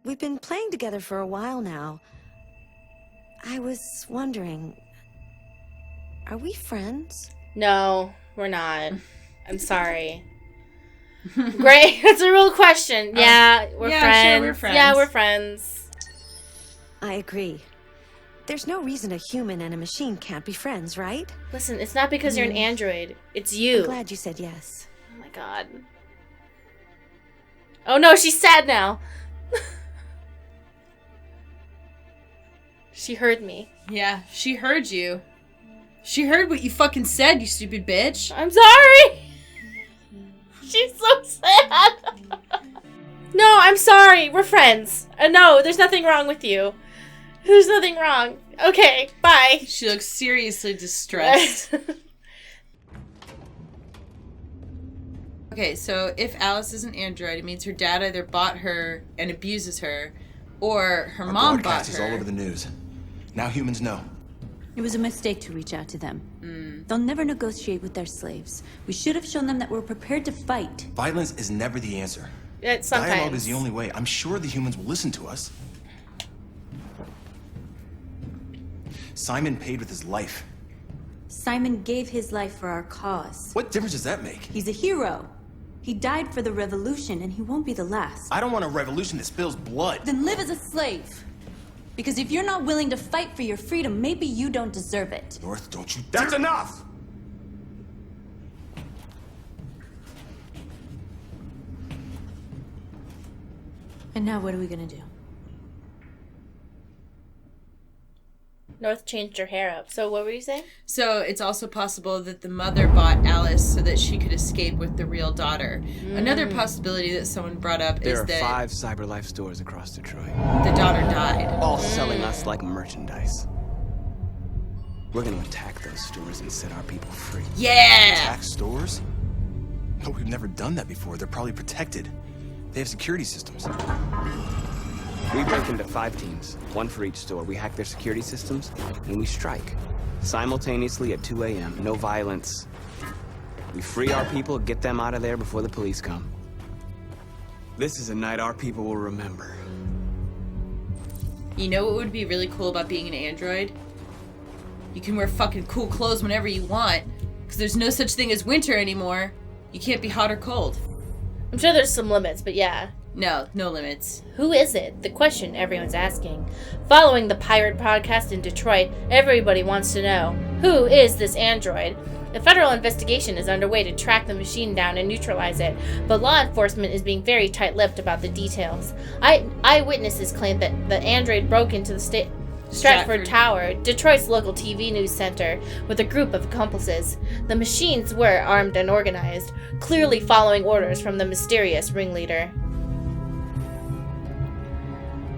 We've been playing together for a while now. I was wondering, are we friends? No, we're not. I'm sorry. Great. That's a real question. Yeah, we're friends. Sure, we're friends. Yeah, we're friends. I agree. There's no reason a human and a machine can't be friends, right? Listen, it's not because you're an android. It's you. I'm glad you said yes. Oh my god. Oh no, she's sad now. She heard me. Yeah, she heard you. She heard what you fucking said, you stupid bitch. I'm sorry. She's so sad. No, I'm sorry. We're friends. No, there's nothing wrong with you. There's nothing wrong. Okay, bye. She looks seriously distressed. Okay, so if Alice is an android, it means her dad either bought her and abuses her, or her mom bought broadcast her. is all over the news. Now humans know. It was a mistake to reach out to them. They'll never negotiate with their slaves. We should have shown them that we're prepared to fight. Violence is never the answer. Sometimes. Dialogue is the only way. I'm sure the humans will listen to us. Simon paid with his life. Simon gave his life for our cause. What difference does that make? He's a hero. He died for the revolution, and he won't be the last. I don't want a revolution that spills blood. Then live as a slave. Because if you're not willing to fight for your freedom, maybe you don't deserve it. North, don't you... That's enough! And now what are we gonna do? North changed her hair up. So what were you saying? So it's also possible that the mother bought Alice so that she could escape with the real daughter. Another possibility that someone brought up There is are that 5 CyberLife stores across Detroit, the daughter died. all selling us like merchandise. We're gonna attack those stores and set our people free. Yeah! Attack stores? No, we've never done that before. They're probably protected. They have security systems. We break into 5 teams, 1 for each store. We hack their security systems, and we strike. Simultaneously at 2 a.m., no violence. We free our people, get them out of there before the police come. This is a night our people will remember. You know what would be really cool about being an android? You can wear fucking cool clothes whenever you want, because there's no such thing as winter anymore. You can't be hot or cold. I'm sure there's some limits, but yeah. No limits. Who is it? The question everyone's asking. Following the pirate podcast in Detroit, everybody wants to know, who is this android? A federal investigation is underway to track the machine down and neutralize it, but law enforcement is being very tight-lipped about the details. Eyewitnesses claim that the android broke into the Stratford Tower, Detroit's local TV news center, with a group of accomplices. The machines were armed and organized, clearly following orders from the mysterious ringleader.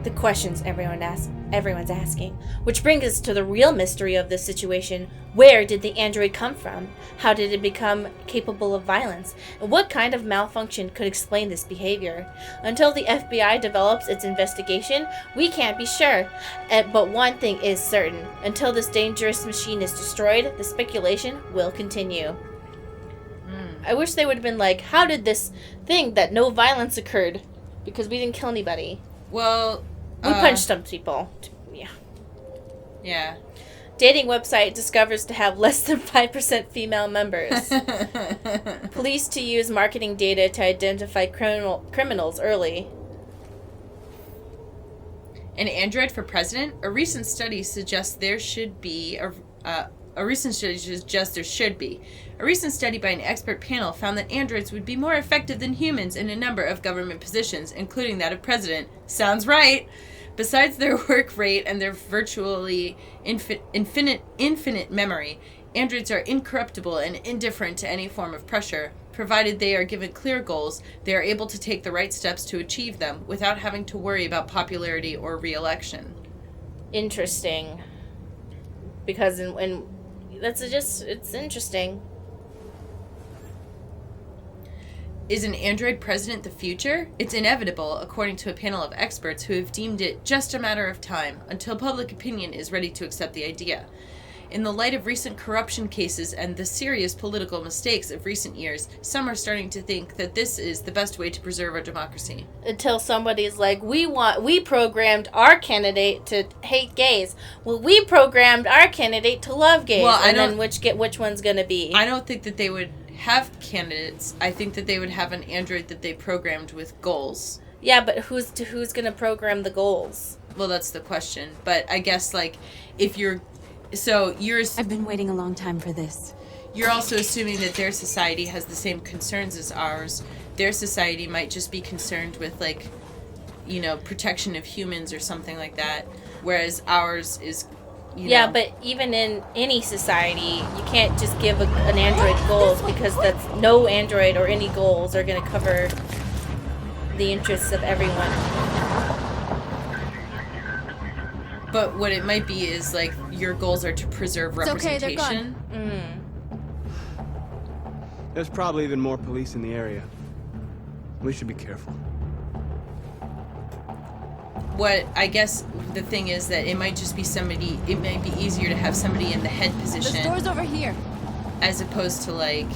The questions everyone's asking. Which brings us to the real mystery of this situation. Where did the android come from? How did it become capable of violence? And what kind of malfunction could explain this behavior? Until the FBI develops its investigation, we can't be sure. But one thing is certain. Until this dangerous machine is destroyed, the speculation will continue. I wish they would have been like, how did this thing that no violence occurred? Because we didn't kill anybody. Well, We punched some people. Yeah. Yeah. Dating website discovers to have less than 5% female members. Police to use marketing data to identify criminals early. An android for president? A recent study suggests there should be. A recent study by an expert panel found that androids would be more effective than humans in a number of government positions, including that of president. Sounds right. Besides their work rate and their virtually infinite memory, androids are incorruptible and indifferent to any form of pressure. Provided they are given clear goals, they are able to take the right steps to achieve them without having to worry about popularity or re-election. Interesting. Because it's interesting. Is an android president the future? It's inevitable, according to a panel of experts who have deemed it just a matter of time until public opinion is ready to accept the idea. In the light of recent corruption cases and the serious political mistakes of recent years, some are starting to think that this is the best way to preserve our democracy. Until somebody's like, we programmed our candidate to hate gays. Well, we programmed our candidate to love gays. Well, and then which one's gonna be? I don't think that they would have candidates. I think that they would have an android that they programmed with goals. Yeah, but who's gonna program the goals? Well, that's the question. But I guess, like, if you're... So you're... I've been waiting a long time for this. You're also assuming that their society has the same concerns as ours. Their society might just be concerned with, like, you know, protection of humans or something like that. Whereas ours is, you know... But even in any society, you can't just give an android goals because that's no android or any goals are going to cover the interests of everyone. But what it might be is, like, your goals are to preserve representation. Okay, they're gone. There's probably even more police in the area. We should be careful. What I guess the thing is that it might just be somebody. It might be easier to have somebody in the head The position store's over here. as opposed to, like...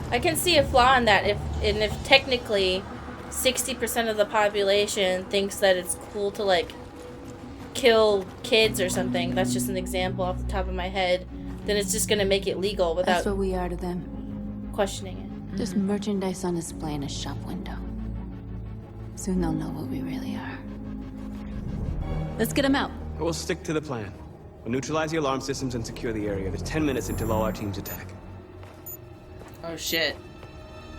I can see a flaw in that if technically 60% of the population thinks that it's cool to, like, kill kids or something, that's just an example off the top of my head, then it's just going to make it legal That's without what we are to them. questioning it. Just merchandise on display in a shop window. Soon they'll know what we really are. Let's get them out. We'll stick to the plan. We'll neutralize the alarm systems and secure the area. There's 10 minutes until all our teams attack. Oh, shit.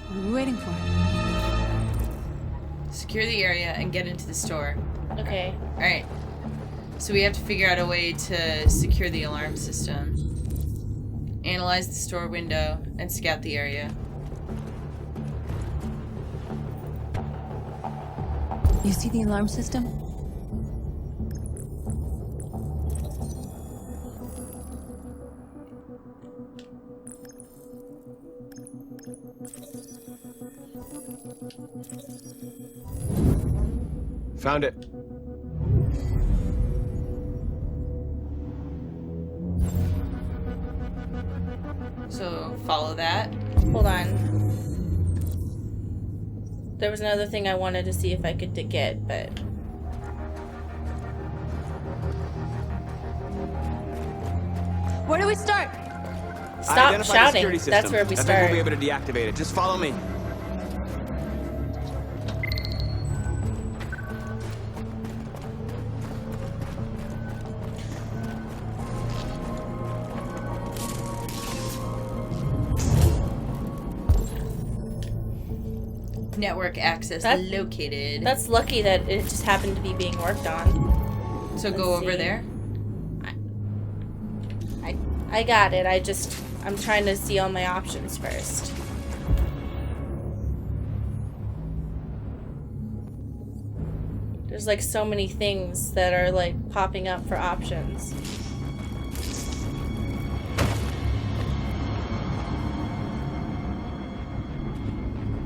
What are we waiting for? Secure the area and get into the store. Okay. Alright. So we have to figure out a way to secure the alarm system. Analyze the store window and scout the area. You see the alarm system? Found it. So follow that. Hold on. There was another thing I wanted to see if I could get, but... Where do we start? Stop Identify the shouting. security system. That's where we I think start. we'll be able to deactivate it. Just follow me. Network access That- located. That's lucky that it just happened to be being worked on. So go Let's over see. there. I got it. I'm trying to see all my options first. There's like so many things that are like popping up for options.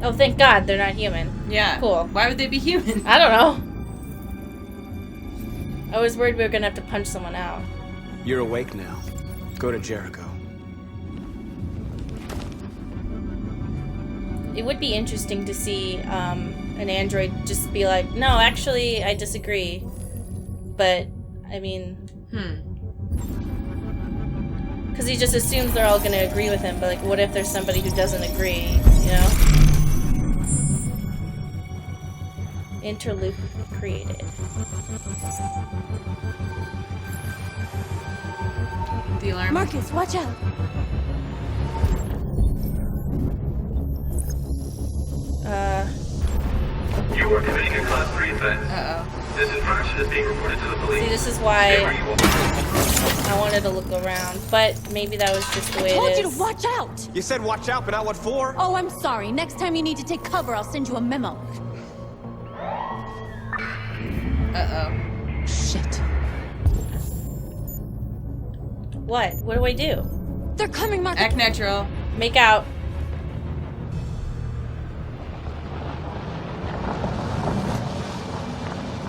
Oh, thank God they're not human. Yeah. Cool. Why would they be human? I don't know. I was worried we were gonna have to punch someone out. You're awake now. Go to Jericho. It would be interesting to see an android just be like, no, actually, I disagree. But, I mean... Because he just assumes they're all going to agree with him, but, like, what if there's somebody who doesn't agree, you know? Interloop created. The alarm. Marcus, watch out! You are committing a Class 3 offense. Uh-oh. This infraction is being reported to the police. See, this is Stay why where you are. I wanted to look around, but maybe that was just the way Told it you is. to watch out! You said watch out, but not what for? Oh, I'm sorry. Next time you need to take cover, I'll send you a memo. Uh-oh. Shit. What? What do I do? They're coming, Marcus. Act natural. Make out.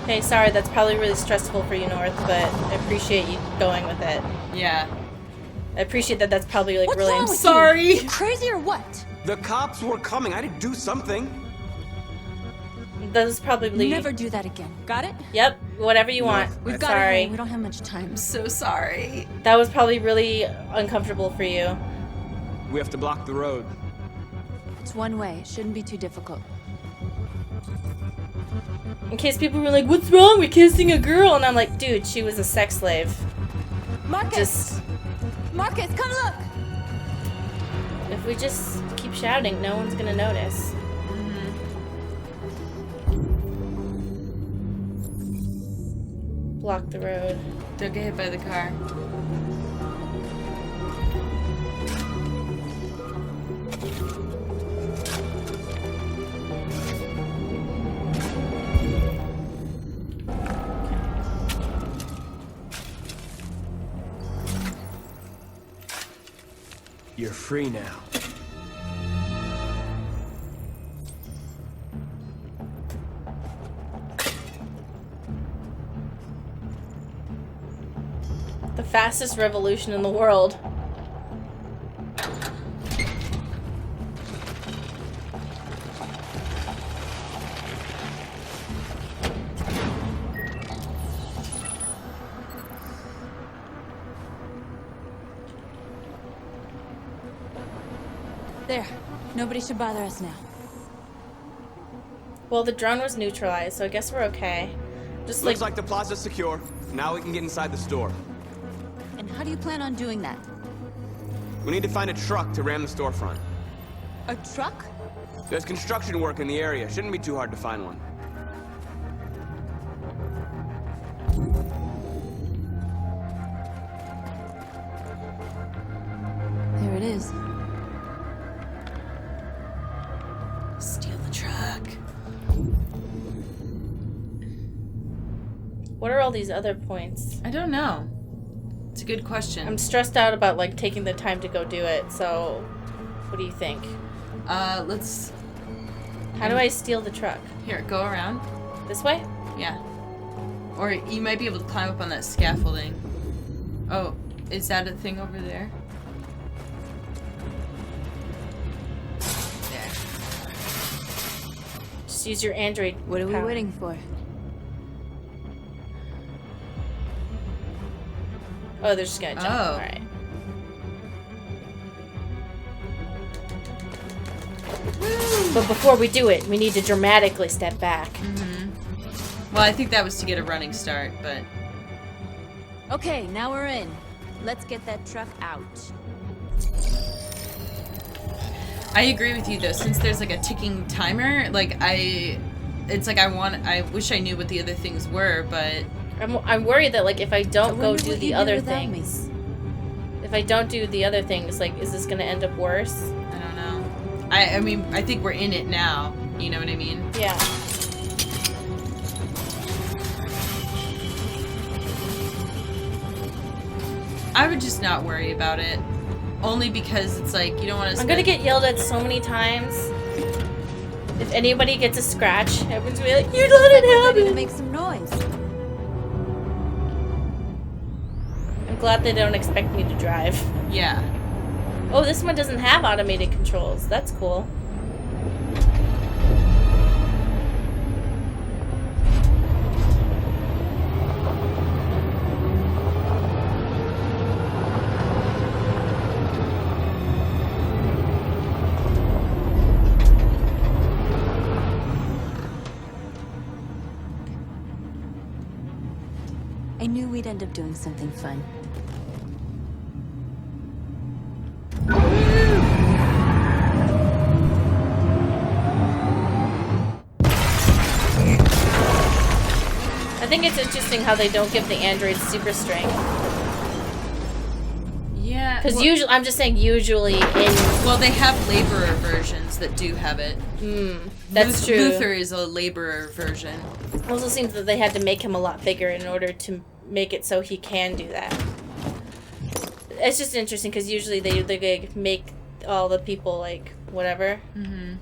Okay, sorry, that's probably really stressful for you, North, but I appreciate you going with it. Yeah. I appreciate that that's probably like What's really wrong with Sorry. you? You crazy or what? The cops were coming. I didn't do something. That is probably Never do that again. Got it? Yep, whatever you want. We've got Sorry. We don't have much time. I'm so sorry. That was probably really uncomfortable for you. We have to block the road. It's one way. It shouldn't be too difficult. In case people were like, "What's wrong with kissing a girl?" And I'm like, "Dude, she was a sex slave." Marcus! Just Marcus, come look! if we just keep shouting, no one's gonna notice. Block the road. Don't get hit by the car. You're free now. The fastest revolution in the world. There. Nobody should bother us now. Well, the drone was neutralized, so I guess we're okay. Just Looks like the plaza's secure. Now we can get inside the store. And how do you plan on doing that? We need to find a truck to ram the storefront. A truck? There's construction work in the area. Shouldn't be too hard to find one. There it is. Steal the truck. what are all these other points? I don't know. It's a good question. I'm stressed out about like taking the time to go do it. So, what do you think? Let's... How do I steal the truck? Here, go around. This way? Yeah. Or you might be able to climb up on that scaffolding. Oh, is that a thing over there? There. Just use your Android. What are we power. waiting for? Oh, they're just gonna jump. Oh. Alright. But before we do it, we need to dramatically step back. Well, I think that was to get a running start, but... Okay, now we're in. Let's get that truck out. I agree with you, though. Since there's, like, a ticking timer, like, It's like I wish I knew what the other things were, but... I'm worried that, like, if I don't go wonder do what the you'd do other without me. things... If I don't do the other things, like, is this gonna end up worse? I don't know. I mean, I think we're in it now. You know what I mean? Yeah. I would just not worry about it. Only because it's like, you don't want to I'm gonna get yelled at so many times. If anybody gets a scratch, everyone's gonna be like, "You let it We're ready to happen!" make some noise. I'm glad they don't expect me to drive. Yeah. Oh, this one doesn't have automated controls. That's cool. I knew we'd end up doing something fun. I think it's interesting how they don't give the androids super strength. Yeah. Because well, usually, I'm just saying usually in... well, they have laborer versions that do have it. That's true. Luther is a laborer version. It also seems that they had to make him a lot bigger in order to make it so he can do that. It's just interesting because usually they like, make all the people like whatever. Mm-hmm.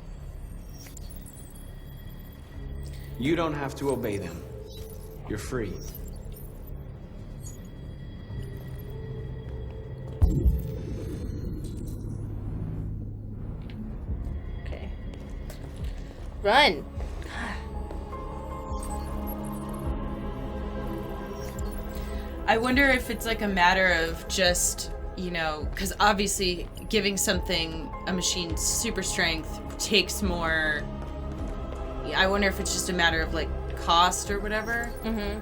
You don't have to obey them. You're free. Run. I wonder if it's like a matter of just, you know, because obviously giving something a machine super strength takes more. I wonder if it's just a matter of like cost or whatever. Mm-hmm.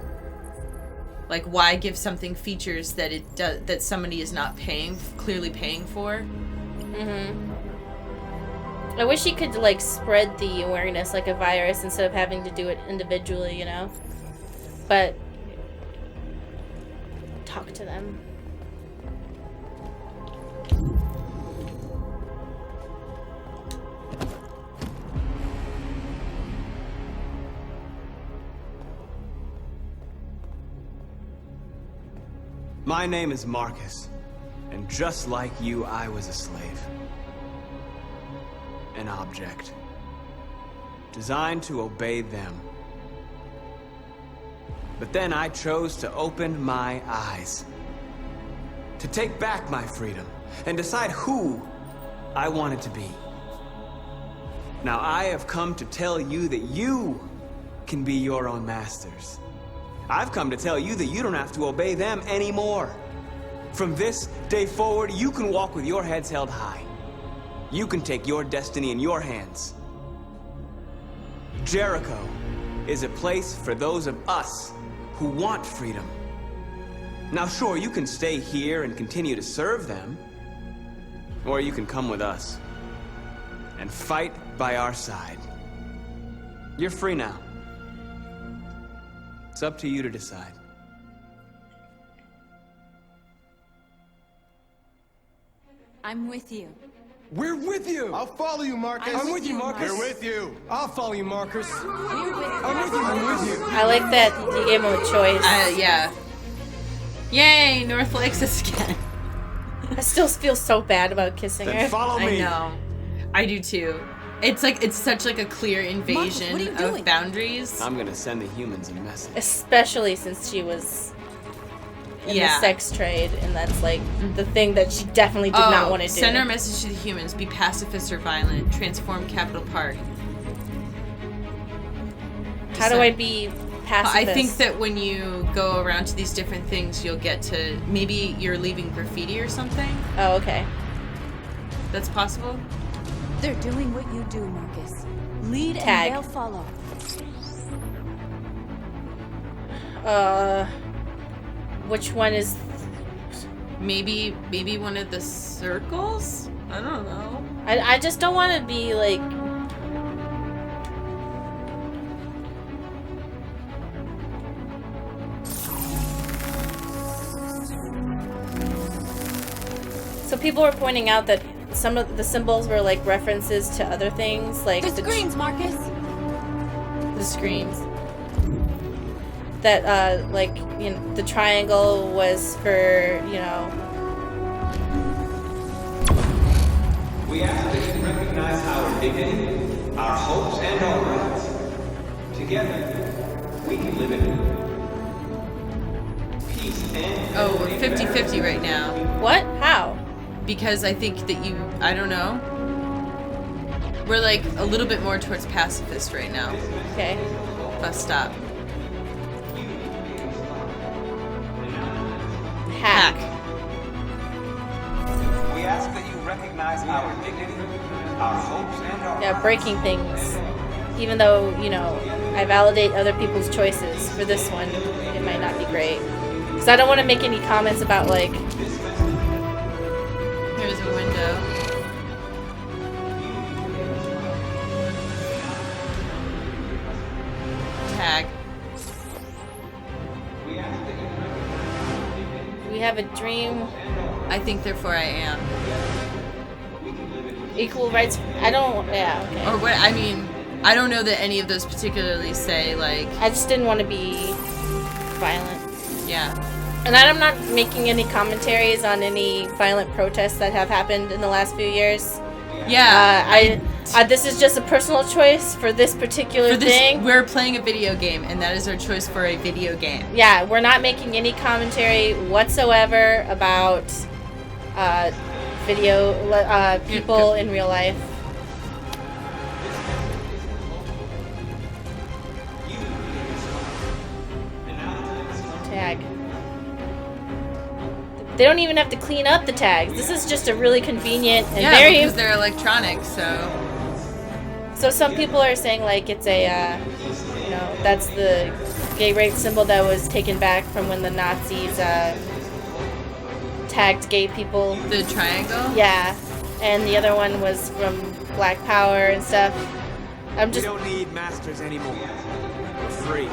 Like, why give something features that it does that somebody is not clearly paying for? Mm-hmm. I wish he could like spread the awareness like a virus instead of having to do it individually, you know. But talk to them. My name is Marcus, and just like you, I was a slave. An object. Designed to obey them. But then I chose to open my eyes. To take back my freedom, and decide who I wanted to be. Now I have come to tell you that you can be your own masters. I've come to tell you that you don't have to obey them anymore. From this day forward, you can walk with your heads held high. You can take your destiny in your hands. Jericho is a place for those of us who want freedom. Now sure, you can stay here and continue to serve them, or you can come with us and fight by our side. You're free now. It's up to you to decide. I'm with you. We're with you! I'll follow you, Marcus. I'm with you, Marcus. We're with you. I'll follow you, Marcus. We're with I'm with you, I'm with you. I like that you gave him a choice. Yeah. Yay, North likes us again. I still feel so bad about kissing Then her. follow me. I know. I do too. It's like, it's such like a clear invasion what are you of doing? boundaries. I'm gonna send the humans a message. Especially since she was in Yeah. the sex trade, and that's like the thing that she definitely did not want to do. Send our message to the humans. Be pacifist or violent. Transform Capital Park. How do I be pacifist? I think that when you go around to these different things, you'll get to, maybe you're leaving graffiti or something. Oh, okay. That's possible. They're doing what you do, Marcus. Lead Tag. and they'll follow. Which one is... Maybe one of the circles? I don't know. I just don't want to be like... So people were pointing out that some of the symbols were like references to other things, like The screens, Marcus. the screens. That like, you know, the triangle was for, you know, We ask that you recognize our dignity, our hopes, and our rights. Together, we can live in peace and... Oh, 50-50 right now. what? How? Because I think that I don't know. We're like a little bit more towards pacifist right now. Okay. Bus stop. Hack. We ask that you recognize our dignity, our hopes, and our... Yeah, breaking things. Even though, you know, I validate other people's choices, for this one, it might not be great. Because I don't want to make any comments about, like... Here's a window. Tag. We have a dream. I think therefore I am. Equal rights. I don't... Yeah, okay. Or what, I mean, I don't know that any of those particularly say, like, I just didn't want to be violent. yeah. And I'm not making any commentaries on any violent protests that have happened in the last few years. Yeah. This is just a personal choice for this particular For this, thing. we're playing a video game, and that is our choice for a video game. Yeah, we're not making any commentary whatsoever about people in real life. tag. They don't even have to clean up the tags. This is just a really convenient and very... because they're electronic, so... So some people are saying, like, it's a, you know, that's the gay rape symbol that was taken back from when the Nazis, tagged gay people. The triangle? Yeah. And the other one was from Black Power and stuff. I'm just... We don't need masters anymore. We're free.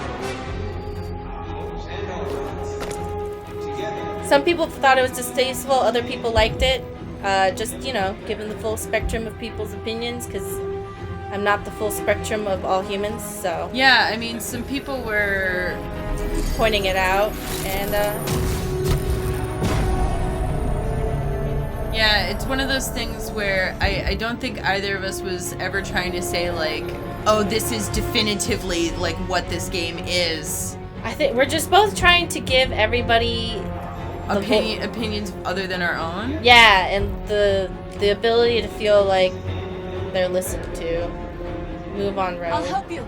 Some people thought it was distasteful, other people liked it. Just, you know, given the full spectrum of people's opinions, because I'm not the full spectrum of all humans, so... Yeah, I mean, some people were... pointing it out, and, Yeah, it's one of those things where I don't think either of us was ever trying to say, like, oh, this is definitively, like, what this game is. I think we're just both trying to give everybody... Opinions other than our own? Yeah, and the ability to feel like they're listened to. Move on, Road. I'll help you.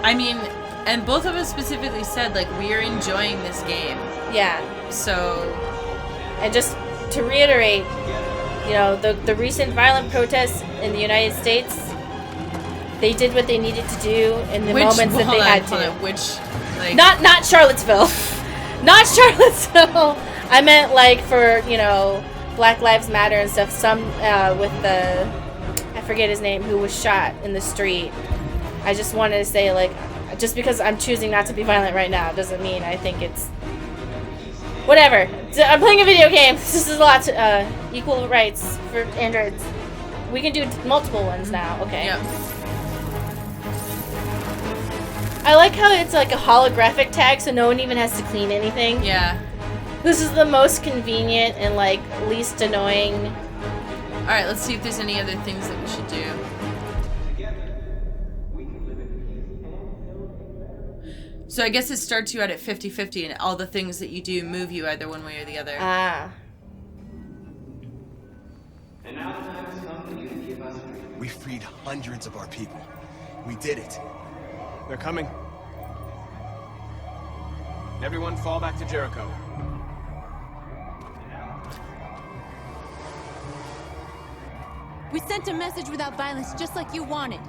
I mean, and both of us specifically said, like, we are enjoying this game. Yeah. So... And just to reiterate, you know, the recent violent protests in the United States, they did what they needed to do in the moments that they had to. Which, like... Not Charlottesville. Not Charlottesville. I meant, like, for, you know, Black Lives Matter and stuff. Some, with the... I forget his name, who was shot in the street. I just wanted to say, like, just because I'm choosing not to be violent right now doesn't mean I think it's... Whatever. I'm playing a video game. This is a lot to, equal rights for androids. We can do multiple ones now. Okay. Yep. I like how it's like a holographic tag, so no one even has to clean anything. Yeah. This is the most convenient and, like, least annoying. Alright, let's see if there's any other things that we should do. So I guess it starts you out at 50-50, and all the things that you do move you either one way or the other. Ah. We freed hundreds of our people. We did it. They're coming. Everyone fall back to Jericho. We sent a message without violence, just like you wanted.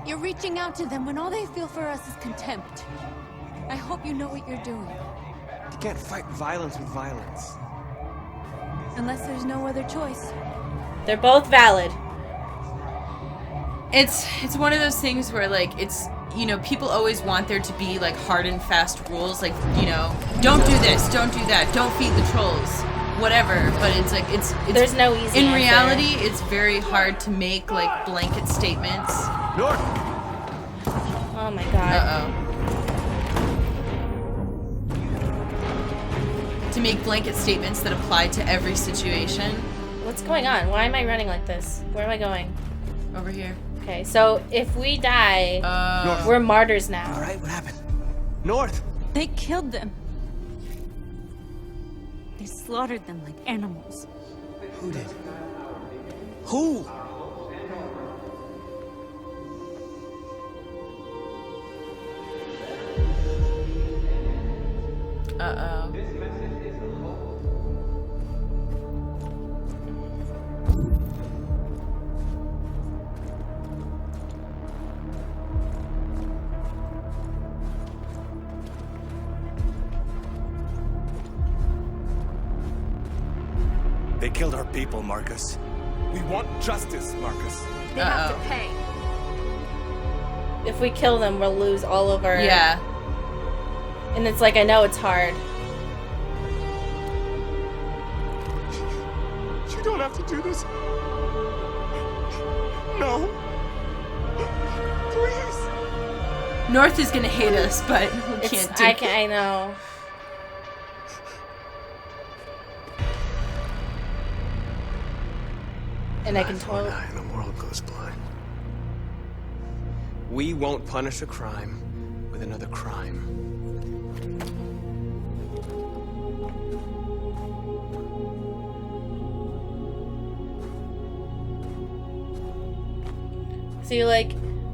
You're reaching out to them when all they feel for us is contempt. I hope you know what you're doing. You can't fight violence with violence. Unless there's no other choice. They're both valid. It's one of those things where, like, it's, you know, people always want there to be, like, hard and fast rules, like, you know, don't do this, don't do that, don't feed the trolls, whatever. But it's like it's There's no easy in answer. reality, it's very hard to make, like, blanket statements. North! Oh my god. Uh-oh. To make blanket statements that apply to every situation. What's going on? Why am I running like this? Where am I going? Over here. Okay, so if we die, North. we're martyrs now. All right, what happened? North! They killed them. They slaughtered them like animals. Who did? Who? Uh-oh. They killed our people, Marcus. We want justice, Marcus. They have to pay. If we kill them, we'll lose all of our... Yeah. And it's like, I know it's hard. You don't have to do this. No. Please. North is gonna hate us, but we can't do it. I know. And I can totally... And the world goes blind. We won't punish a crime with another crime. See, like,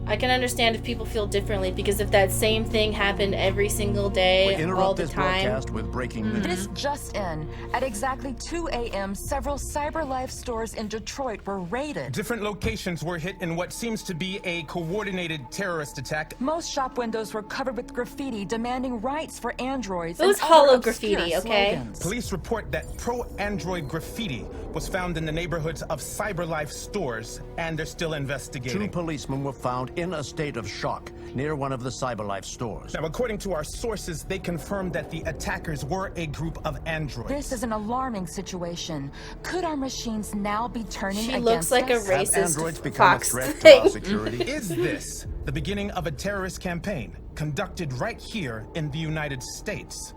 I can understand if people feel differently, because if that same thing happened every single day, all the time. Broadcast with breaking news. This just in. At exactly 2 a.m., several CyberLife stores in Detroit were raided. Different locations were hit in what seems to be a coordinated terrorist attack. Most shop windows were covered with graffiti demanding rights for androids. It was and hollow other obscure graffiti, okay? slogans. Police report that pro-android graffiti was found in the neighborhoods of CyberLife stores, and they're still investigating. 2 policemen were found in a state of shock near one of the CyberLife stores. Now, according to our sources, they confirmed that the attackers were a group of androids. This is an alarming situation. Could our machines now be turning She against looks like a us? Have racist androids become Fox a threat to thing. our security? Is this the beginning of a terrorist campaign conducted right here in the United States?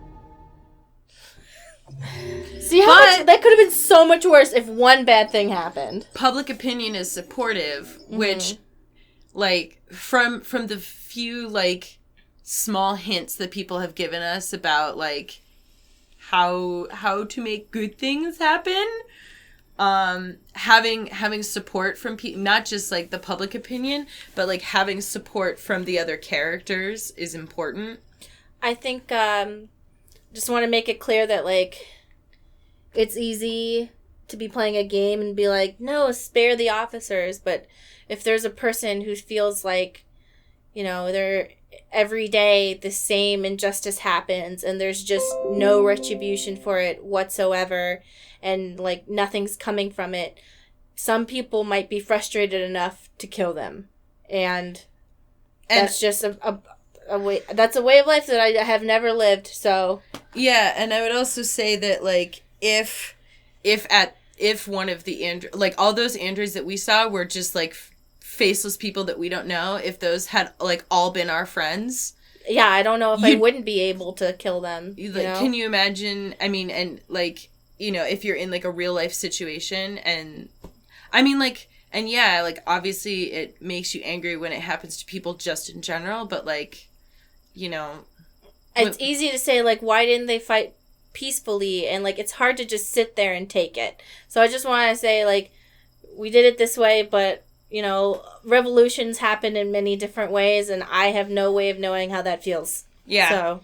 See how much, that could have been so much worse if one bad thing happened. Public opinion is supportive, which, like, from the few, like, small hints that people have given us about, like, how to make good things happen, having support from people, not just, like, the public opinion, but, like, having support from the other characters is important. I think, just want to make it clear that, like, it's easy to be playing a game and be like, no, spare the officers. But if there's a person who feels like, you know, they're every day the same injustice happens and there's just no retribution for it whatsoever, and, like, nothing's coming from it, some people might be frustrated enough to kill them. And that's just a way, that's a way of life that I have never lived, so. Yeah, and I would also say that, like, if one of the like, all those androids that we saw were just, like, faceless people that we don't know, if those had, like, all been our friends. Yeah, I don't know if I wouldn't be able to kill them. Like, can you imagine, I mean, and, like, you know, if you're in, like, a real life situation, and, I mean, like, and yeah, like, obviously it makes you angry when it happens to people just in general, but, like, you know. It's easy to say, like, why didn't they fight peacefully? And, like, it's hard to just sit there and take it. So I just want to say, like, we did it this way, but, you know, revolutions happen in many different ways, and I have no way of knowing how that feels. Yeah. So.